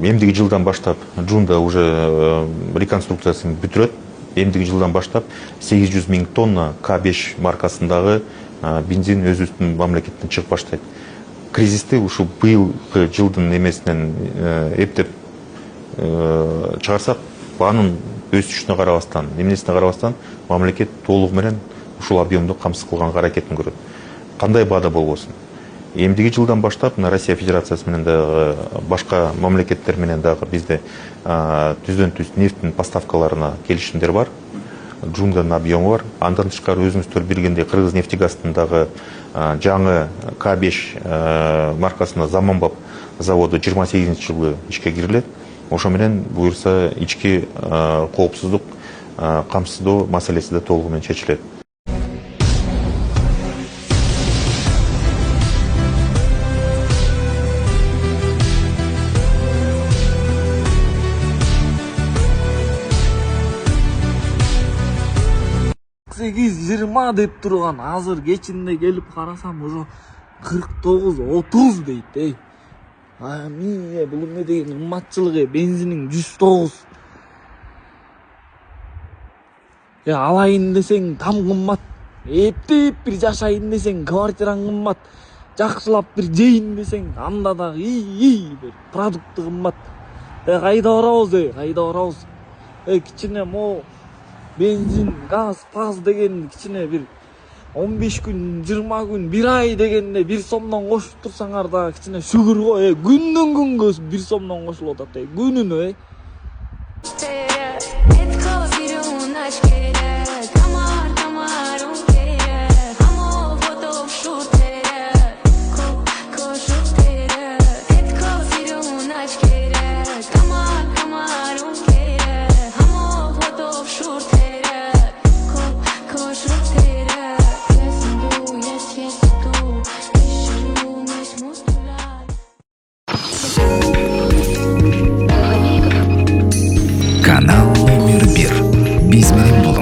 эмдиги жылдан баштап Джунда уже реконструкциясын бүтүрөт. Эмдиги жылдан баштап 800 000 тонна К5 маркасындагы бензин өзүбүздүн мамлекеттен чыгып баштайт. Кризисти ушу быйылкы жылдын эмесинен эптеп чыгарсак, анын өсүшүнө карабастан, эмнесине карабастан мамлекет толугу менен ушул объемду камсыз кылганга аракетин көрөт. Кандай баада болбосун. Эмдиги жылдан баштап Россия Федерациясы менен дагы башка мамлекеттер менен дагы бизде түздөн-түз нефттин поставкаларына келишимдер бар. Джунданын объему бар. Андан тышкары өзүңүздөр билгендей Кыргызнефтегазтын дагы жаңы К5 маркасына Заманбап заводу 28-жылы ишке кирилет. Ошо менен буюрса ички коопсуздук камсыздоо маселеси да толугу менен чечилет. деп турган азыр кечинде келип карасам уже 49-30 дейт. Міне бұл не деген кымбатчылыгы, бензинин 109. Алайын десең там кымбат. Эптеп бир жашайын десең квартираң кымбат. Жакшылап бир жейин десең анда да бир продукты кымбат. Кайда барабыз? Кичине мо бензин, газ, паз деген кичине бир 15 күн, 20 күн, 1 ай дегенде 1 сомдон кошуп турсаңар да кичине шүгүр го. Күндөн күнгө 1 сомдон кошулуп атат. Күнүнө. Канал номер 1. Биз менен